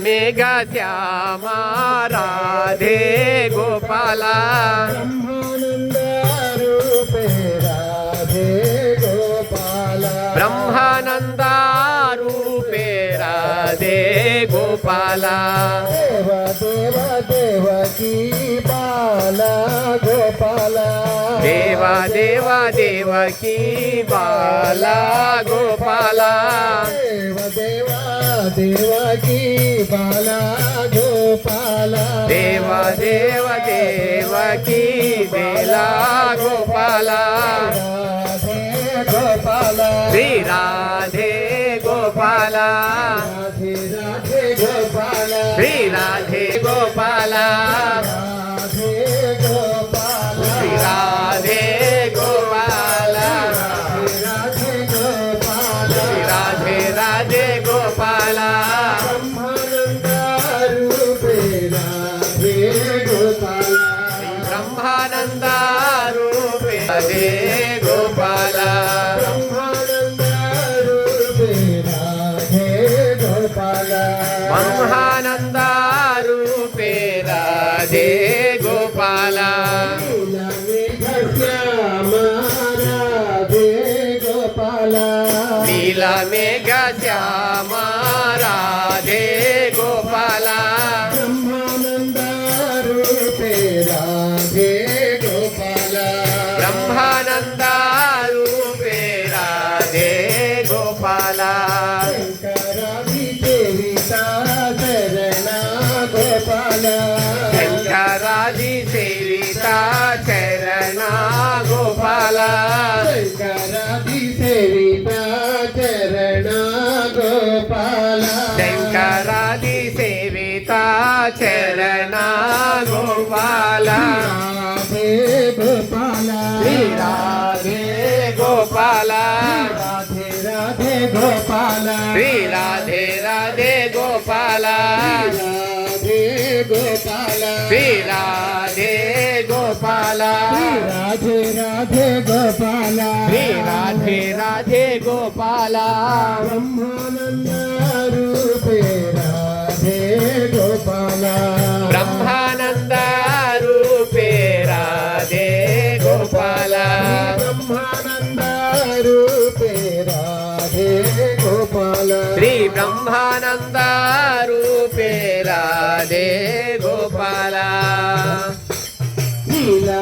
मेघ श्यामा राधे गोपाला ब्रह्मानंद रूपे राधे गोपाला देव देव देवकी बाला गोपाला देव देव देवकी बाला गोपाला देव देव देवकी बाला गोपाला देव देव देवकी बेला गोपाला गोपाला श्री राधे गोपाला राधे राधे गोपाला श्री राधे गोपाला राधे गोपाला श्री राधे गोपाला राधे गोपाला श्री राधे राधे गोपाला ब्रह्मानंद रूपे राधे गोपाला ब्रह्मानंद रूपे राधे गोपाला ब्रह्मानंद रूपे राधे गोपाला ब्रह्मानंद रूपे राधे गोपाला नीला मेघ श्यामा राधे गोपाला नीला श्री राधे राधे गोपाला राधे गोपाला श्री राधे गोपाला राधे राधे गोपाला श्री राधे राधे गोपाला ब्रह्मानंद रूपे राधे गोपाला ब्रह्मानंद रूपे राधे गोपाला ब्रह्मानंद रूपे राधे गोपाला श्री ब्रह्मानंद रूपे राधे गोपाला नीला